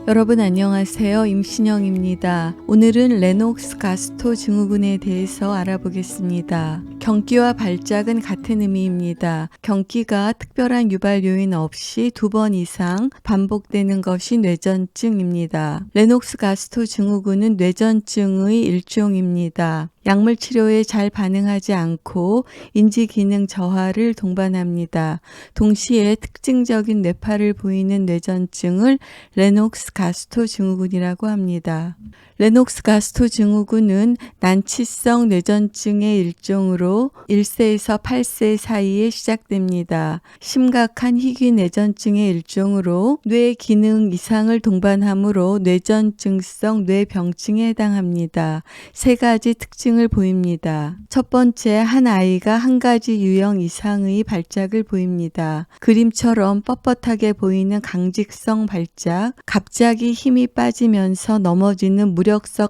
여러분 안녕하세요. 임신영입니다. 오늘은 레녹스 가스토 증후군에 대해서 알아보겠습니다. 경기와 발작은 같은 의미입니다. 경기가 특별한 유발 요인 없이 2번 이상 반복되는 것이 뇌전증입니다. 레녹스 가스토 증후군은 뇌전증의 일종입니다. 약물 치료에 잘 반응하지 않고 인지 기능 저하를 동반합니다. 동시에 특징적인 뇌파를 보이는 뇌전증을 레녹스 가스토 증후군이라고 합니다. 레녹스 가스토 증후군은 난치성 뇌전증의 일종으로 1세에서 8세 사이에 시작됩니다. 심각한 희귀 뇌전증의 일종으로 뇌 기능 이상을 동반하므로 뇌전증성 뇌병증에 해당합니다. 3가지 특징을 보입니다. 첫 번째, 한 아이가 한 가지 유형 이상의 발작을 보입니다. 그림처럼 뻣뻣하게 보이는 강직성 발작, 갑자기 힘이 빠지면서 넘어지는 무력성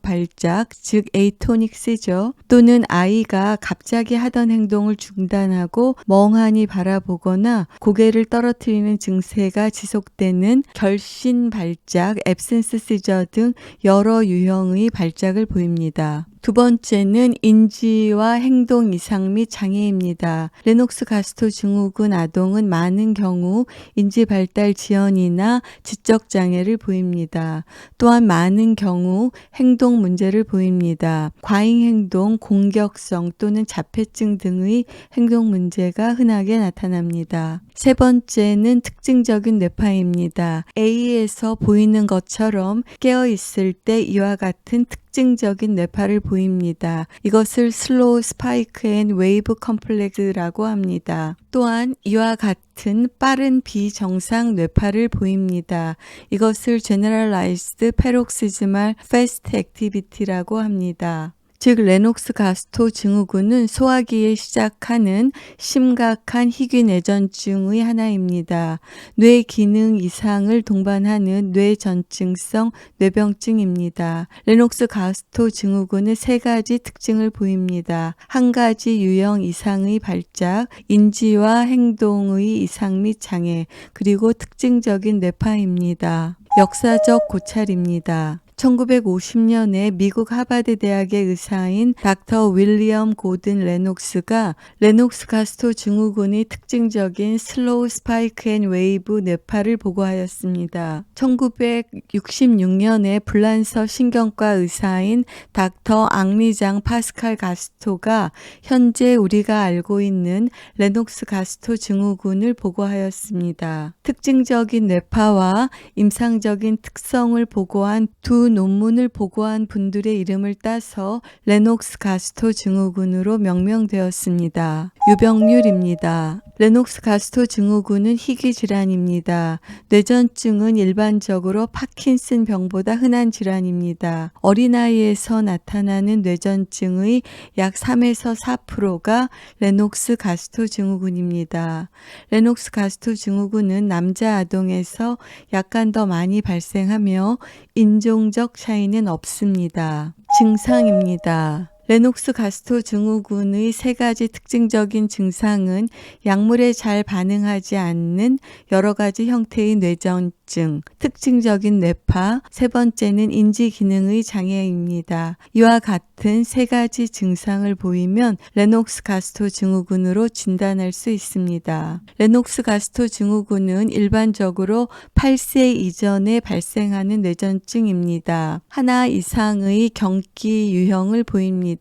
발작, 즉 에이토닉스죠. 또는 아이가 갑자기 하던 행동을 중단하고 멍하니 바라보거나 고개를 떨어뜨리는 증세가 지속되는 결신 발작, 앱센스 시저 등 여러 유형의 발작을 보입니다. 두 번째는 인지와 행동 이상 및 장애입니다. 레녹스 가스토 증후군 아동은 많은 경우 인지 발달 지연이나 지적 장애를 보입니다. 또한 많은 경우 행동 문제를 보입니다. 과잉 행동, 공격성 또는 자폐증 등의 행동 문제가 흔하게 나타납니다. 세 번째는 특징적인 뇌파입니다. A에서 보이는 것처럼 깨어 있을 때 이와 같은 특징적인 뇌파를 보입니다. 이것을 슬로우 스파이크 앤 웨이브 컴플렉스라고 합니다. 또한 이와 같은 빠른 비정상 뇌파를 보입니다. 이것을 Generalized Paroxysmal Fast Activity라고 합니다. 즉 레녹스 가스토 증후군은 소화기에 시작하는 심각한 희귀 뇌전증의 하나입니다. 뇌 기능 이상을 동반하는 뇌전증성 뇌병증입니다. 레녹스 가스토 증후군은 3가지 특징을 보입니다. 한 가지 유형 이상의 발작, 인지와 행동의 이상 및 장애, 그리고 특징적인 뇌파입니다. 역사적 고찰입니다. 1950년에 미국 하버드 대학의 의사인 닥터 윌리엄 고든 레녹스가 레녹스 가스토 증후군이 특징적인 슬로우 스파이크 앤 웨이브 뇌파를 보고하였습니다. 1966년에 불란서 신경과 의사인 닥터 앙리장 파스칼 가스토가 현재 우리가 알고 있는 레녹스 가스토 증후군을 보고하였습니다. 특징적인 뇌파와 임상적인 특성을 보고한 두 논문을 보고한 분들의 이름을 따서 레녹스 가스토 증후군으로 명명되었습니다. 유병률입니다. 레녹스 가스토 증후군은 희귀 질환입니다. 뇌전증은 일반적으로 파킨슨 병보다 흔한 질환입니다. 어린아이에서 나타나는 뇌전증의 약 3에서 4%가 레녹스 가스토 증후군입니다. 레녹스 가스토 증후군은 남자 아동에서 약간 더 많이 발생하며 인종적 차이는 없습니다. 증상입니다. 레녹스 가스토 증후군의 3가지 특징적인 증상은 약물에 잘 반응하지 않는 여러 가지 형태의 뇌전증, 특징적인 뇌파, 3번째는 인지 기능의 장애입니다. 이와 같은 3가지 증상을 보이면 레녹스 가스토 증후군으로 진단할 수 있습니다. 레녹스 가스토 증후군은 일반적으로 8세 이전에 발생하는 뇌전증입니다. 하나 이상의 경기 유형을 보입니다.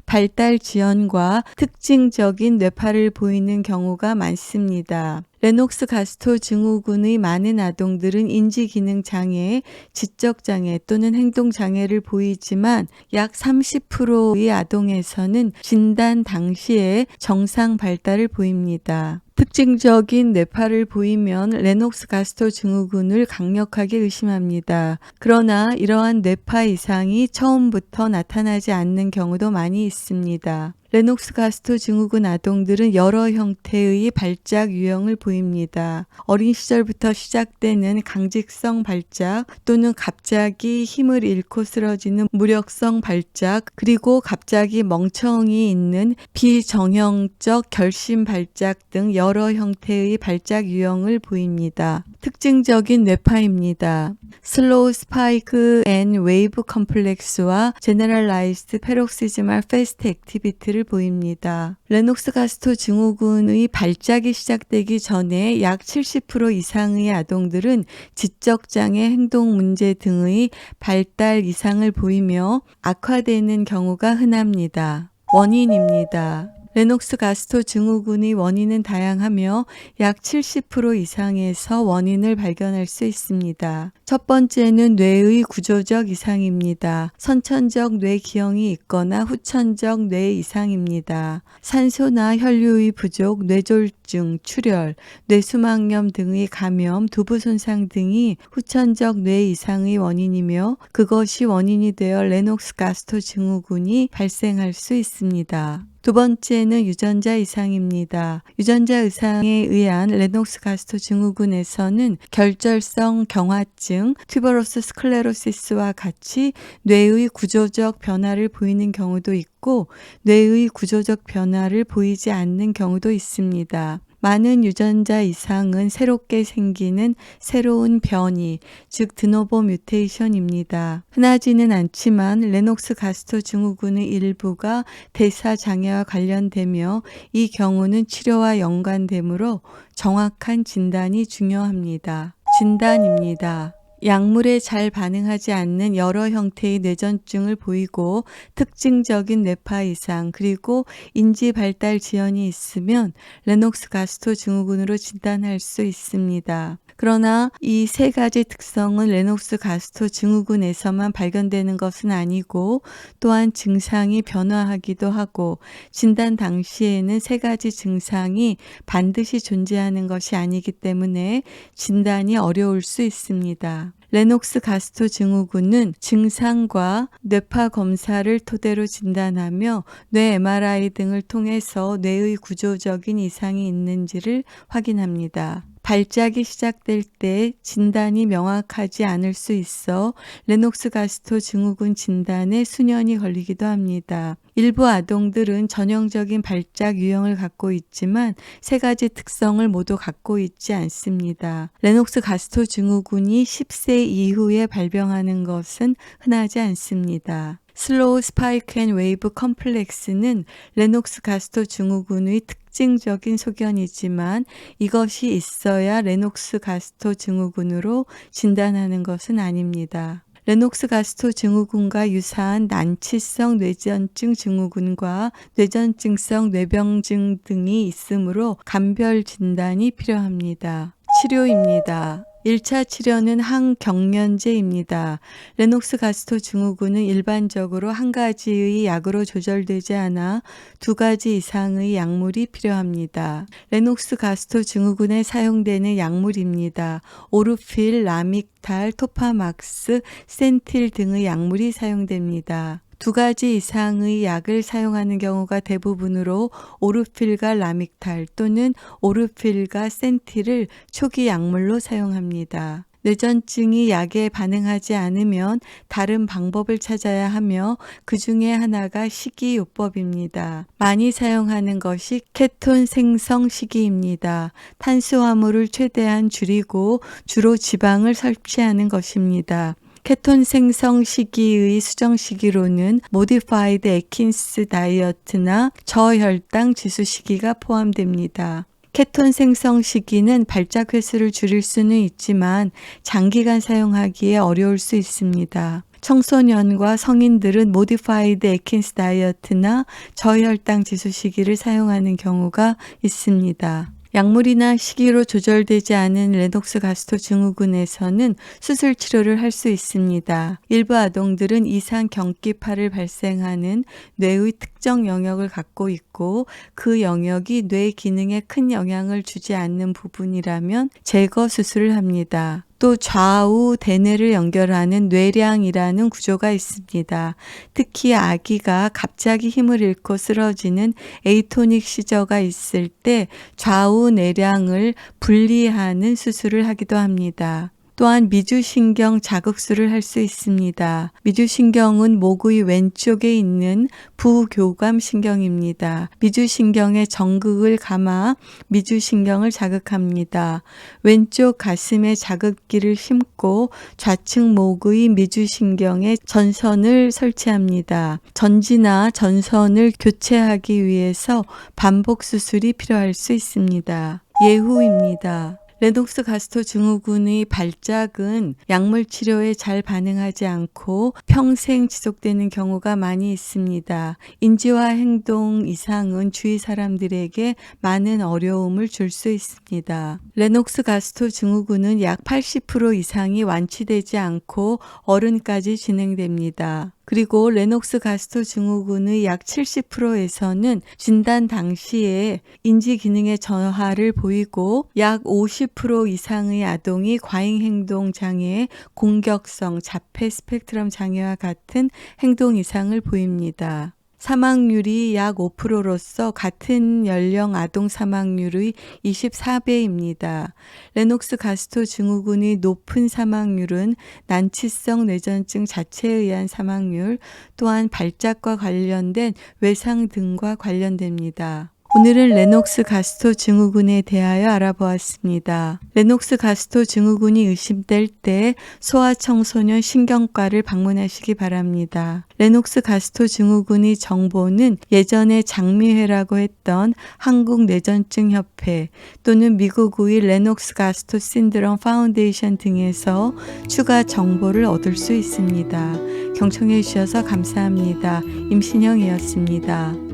발달 지연과 특징적인 뇌파를 보이는 경우가 많습니다. 레녹스 가스토 증후군의 많은 아동들은 인지기능 장애, 지적 장애 또는 행동 장애를 보이지만 약 30%의 아동에서는 진단 당시에 정상 발달을 보입니다. 특징적인 뇌파를 보이면 레녹스 가스토 증후군을 강력하게 의심합니다. 그러나 이러한 뇌파 이상이 처음부터 나타나지 않는 경우도 많이 있습니다. 레녹스 가스토 증후군 아동들은 여러 형태의 발작 유형을 보입니다. 어린 시절부터 시작되는 강직성 발작 또는 갑자기 힘을 잃고 쓰러지는 무력성 발작, 그리고 갑자기 멍청이 있는 비정형적 결심 발작 등 여러 형태의 발작 유형을 보입니다. 특징적인 뇌파입니다. 슬로우 스파이크 앤 웨이브 컴플렉스와 제너럴라이즈드 페록시즈말 패스트 액티비티를 보입니다. 레녹스 가스토 증후군의 발작이 시작되기 전에 약 70% 이상의 아동들은 지적장애, 행동 문제 등의 발달 이상을 보이며 악화되는 경우가 흔합니다. 원인입니다. 레녹스 가스토 증후군의 원인은 다양하며 약 70% 이상에서 원인을 발견할 수 있습니다. 첫 번째는 뇌의 구조적 이상입니다. 선천적 뇌 기형이 있거나 후천적 뇌 이상입니다. 산소나 혈류의 부족, 뇌졸중, 출혈, 뇌수막염 등의 감염, 두부 손상 등이 후천적 뇌 이상의 원인이며 그것이 원인이 되어 레녹스 가스토 증후군이 발생할 수 있습니다. 두 번째는 유전자 이상입니다. 유전자 이상에 의한 레녹스 가스토 증후군에서는 결절성 경화증, 튜버러스 스클레로시스와 같이 뇌의 구조적 변화를 보이는 경우도 있고 뇌의 구조적 변화를 보이지 않는 경우도 있습니다. 많은 유전자 이상은 새롭게 생기는 새로운 변이, 즉 드노보 뮤테이션입니다. 흔하지는 않지만 레녹스 가스토 증후군의 일부가 대사 장애와 관련되며 이 경우는 치료와 연관되므로 정확한 진단이 중요합니다. 진단입니다. 약물에 잘 반응하지 않는 여러 형태의 뇌전증을 보이고 특징적인 뇌파 이상 그리고 인지 발달 지연이 있으면 레녹스 가스토 증후군으로 진단할 수 있습니다. 그러나 이 세 가지 특성은 레녹스 가스토 증후군에서만 발견되는 것은 아니고 또한 증상이 변화하기도 하고 진단 당시에는 세 가지 증상이 반드시 존재하는 것이 아니기 때문에 진단이 어려울 수 있습니다. 레녹스 가스토 증후군은 증상과 뇌파 검사를 토대로 진단하며 뇌 MRI 등을 통해서 뇌의 구조적인 이상이 있는지를 확인합니다. 발작이 시작될 때 진단이 명확하지 않을 수 있어 레녹스 가스토 증후군 진단에 수년이 걸리기도 합니다. 일부 아동들은 전형적인 발작 유형을 갖고 있지만 세 가지 특성을 모두 갖고 있지 않습니다. 레녹스 가스토 증후군이 10세 이후에 발병하는 것은 흔하지 않습니다. 슬로우 스파이크 앤 웨이브 컴플렉스는 레녹스 가스토 증후군의 특징적인 소견이지만 이것이 있어야 레녹스 가스토 증후군으로 진단하는 것은 아닙니다. 레녹스 가스토 증후군과 유사한 난치성 뇌전증 증후군과 뇌전증성 뇌병증 등이 있으므로 감별 진단이 필요합니다. 치료입니다. 1차 치료는 항경련제입니다. 레녹스 가스토 증후군은 일반적으로 한 가지의 약으로 조절되지 않아 두 가지 이상의 약물이 필요합니다. 레녹스 가스토 증후군에 사용되는 약물입니다. 오르필, 라믹탈, 토파막스, 센틸 등의 약물이 사용됩니다. 두 가지 이상의 약을 사용하는 경우가 대부분으로 오르필과 라믹탈 또는 오르필과 센틸을 초기 약물로 사용합니다. 뇌전증이 약에 반응하지 않으면 다른 방법을 찾아야 하며 그 중에 하나가 식이요법입니다. 많이 사용하는 것이 케톤 생성 식이입니다. 탄수화물을 최대한 줄이고 주로 지방을 섭취하는 것입니다. 케톤 생성 시기의 수정 시기로는 모디파이드 애킨스 다이어트나 저혈당 지수 시기가 포함됩니다. 케톤 생성 시기는 발작 횟수를 줄일 수는 있지만 장기간 사용하기에 어려울 수 있습니다. 청소년과 성인들은 모디파이드 애킨스 다이어트나 저혈당 지수 시기를 사용하는 경우가 있습니다. 약물이나 식이로 조절되지 않은 레녹스 가스토 증후군에서는 수술 치료를 할 수 있습니다. 일부 아동들은 이상 경기파를 발생하는 뇌의 특정 영역을 갖고 있고 그 영역이 뇌 기능에 큰 영향을 주지 않는 부분이라면 제거 수술을 합니다. 또 좌우 대뇌를 연결하는 뇌량이라는 구조가 있습니다. 특히 아기가 갑자기 힘을 잃고 쓰러지는 에이토닉 시저가 있을 때 좌우 뇌량을 분리하는 수술을 하기도 합니다. 또한 미주신경 자극술을 할 수 있습니다. 미주신경은 모구의 왼쪽에 있는 부교감 신경입니다. 미주신경에 전극을 감아 미주신경을 자극합니다. 왼쪽 가슴에 자극기를 심고 좌측 목의 미주신경에 전선을 설치합니다. 전지나 전선을 교체하기 위해서 반복 수술이 필요할 수 있습니다. 예후입니다. 레녹스 가스토 증후군의 발작은 약물 치료에 잘 반응하지 않고 평생 지속되는 경우가 많이 있습니다. 인지와 행동 이상은 주위 사람들에게 많은 어려움을 줄 수 있습니다. 레녹스 가스토 증후군은 약 80% 이상이 완치되지 않고 어른까지 진행됩니다. 그리고 레녹스 가스토 증후군의 약 70%에서는 진단 당시에 인지 기능의 저하를 보이고 약 50% 이상의 아동이 과잉 행동 장애, 공격성, 자폐 스펙트럼 장애와 같은 행동 이상을 보입니다. 사망률이 약 5%로서 같은 연령 아동 사망률의 24배입니다. 레녹스 가스토 증후군의 높은 사망률은 난치성 뇌전증 자체에 의한 사망률, 또한 발작과 관련된 외상 등과 관련됩니다. 오늘은 레녹스 가스토 증후군에 대하여 알아보았습니다. 레녹스 가스토 증후군이 의심될 때 소아청소년 신경과를 방문하시기 바랍니다. 레녹스 가스토 증후군의 정보는 예전에 장미회라고 했던 한국뇌전증협회 또는 미국의 레녹스 가스토 신드롬 파운데이션 등에서 추가 정보를 얻을 수 있습니다. 경청해 주셔서 감사합니다. 임신영이었습니다.